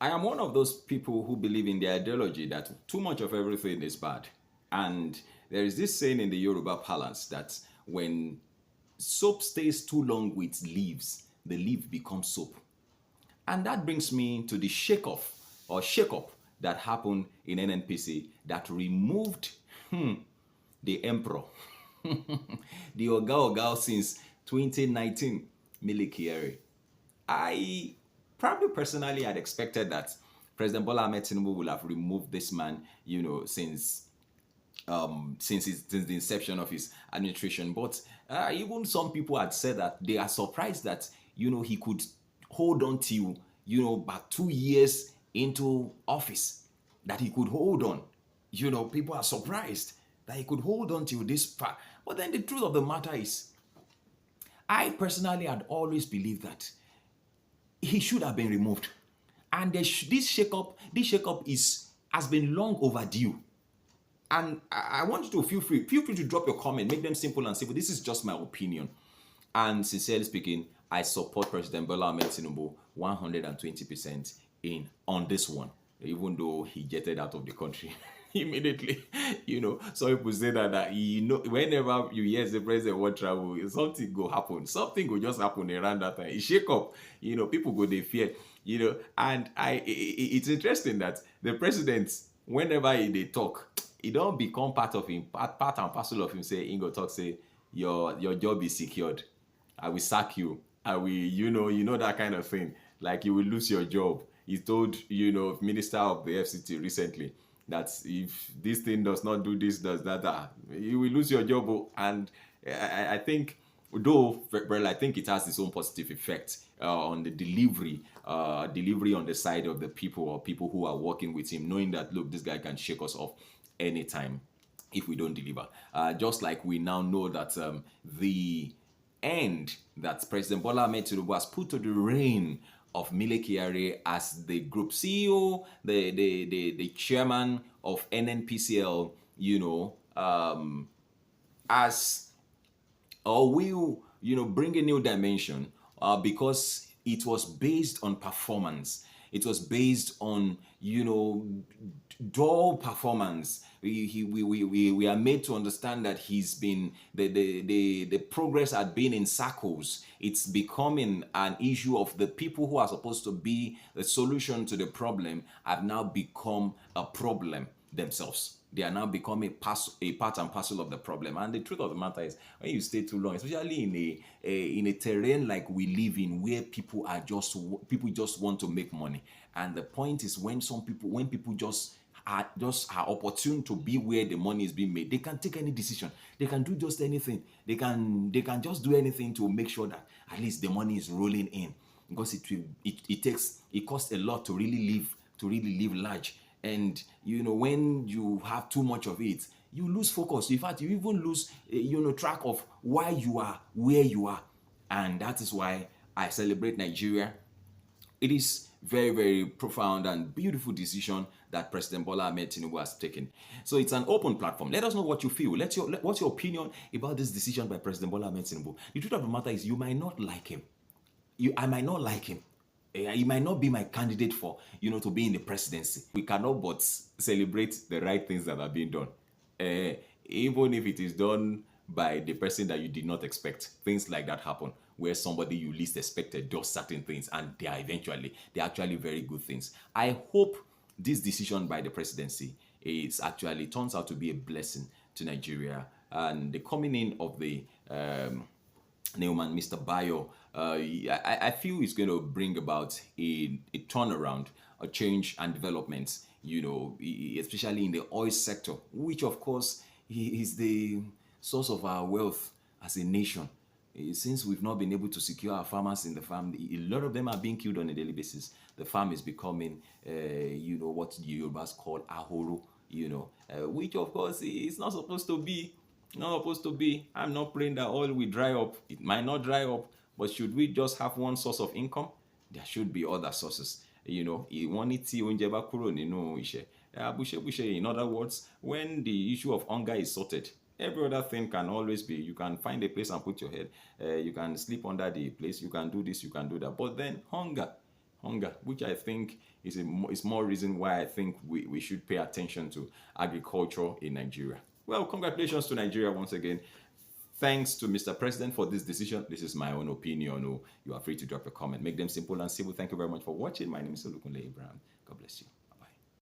I am one of those people who believe in the ideology that too much of everything is bad. And there is this saying in the Yoruba parlance that when soap stays too long with leaves, the leaf becomes soap. And that brings me to the shake-up that happened in NNPC that removed the emperor, the Oga since 2019, Mele Kyari. I probably personally had expected that President Bola Ahmed Tinubu will have removed this man, since the inception of his administration. But even some people had said that they are surprised that he could hold on till about 2 years into office, that he could hold on. People are surprised that he could hold on till this far. But then the truth of the matter is, I personally had always believed that he should have been removed. And this shakeup is has been long overdue. And I want you to feel free to drop your comment, make them simple and simple. This is just my opinion. And sincerely speaking, I support President Bola Ahmed Tinubu 120% in on this one, even though he jetted out of the country immediately. Some people say that whenever you hear the president want travel, something go happen. Something will just happen around that time. It shake up. People go they fear. And it's interesting that the president, whenever they talk, it don't become part of him, part and parcel of him. Say, Ingo talk, say your job is secured. I will sack you. I will, that kind of thing. Like you will lose your job. He told, Minister of the FCT recently that if this thing does not do this, does that, you will lose your job. And I think, though, well, I think it has its own positive effect on the delivery on the side of the people or people who are working with him, knowing that, look, this guy can shake us off anytime if we don't deliver. Just like we now know that the end that President Bola Ahmed Tinubu has put to the reign of Mele Kyari as the group CEO, the chairman of NNPCL, as or will bring a new dimension because it was based on performance. It was based on dull performance. We are made to understand that he's been the progress had been in circles. It's becoming an issue of the people who are supposed to be the solution to the problem have now become a problem themselves. They are now becoming a part and parcel of the problem. And the truth of the matter is, when you stay too long, especially in a terrain like we live in, where people just want to make money, and the point is, when people just are opportune to be where the money is being made, they can take any decision. They can do just anything. They can just do anything to make sure that at least the money is rolling in, because it costs a lot to really live large. And when you have too much of it, you lose focus. In fact, you even lose track of why you are where you are. And that is why I celebrate Nigeria. It is very, very profound and beautiful decision that President Bola Ahmed Tinubu has taken. So it's an open platform. Let us know what you feel. What's your opinion about this decision by President Bola Ahmed Tinubu? The truth of the matter is, you might not like him. I might not like him. He might not be my candidate for, to be in the presidency. We cannot but celebrate the right things that are being done. Even if it is done by the person that you did not expect. Things like that happen, where somebody you least expected does certain things, and they're actually very good things. I hope this decision by the presidency turns out to be a blessing to Nigeria, and the coming in of the Newman, Mr. Bayo, I feel is going to bring about a turnaround, a change and development, especially in the oil sector, which of course is the source of our wealth as a nation. Since we've not been able to secure our farmers in the farm, a lot of them are being killed on a daily basis. The farm is becoming, what the Yorubas call ahoro, which of course is not supposed to be. Not supposed to be. I'm not praying that oil will dry up. It might not dry up, but should we just have one source of income? There should be other sources. In other words, when the issue of hunger is sorted, every other thing can always be. You can find a place and put your head. You can sleep under the place. You can do this. You can do that. But then hunger hunger, which I think is more reason why I think we should pay attention to agriculture in Nigeria. Well, congratulations to Nigeria once again. Thanks to Mr. President for this decision. This is my own opinion. Oh, you are free to drop a comment. Make them simple and simple. Thank you very much for watching. My name is Olukunle Abraham. God bless you.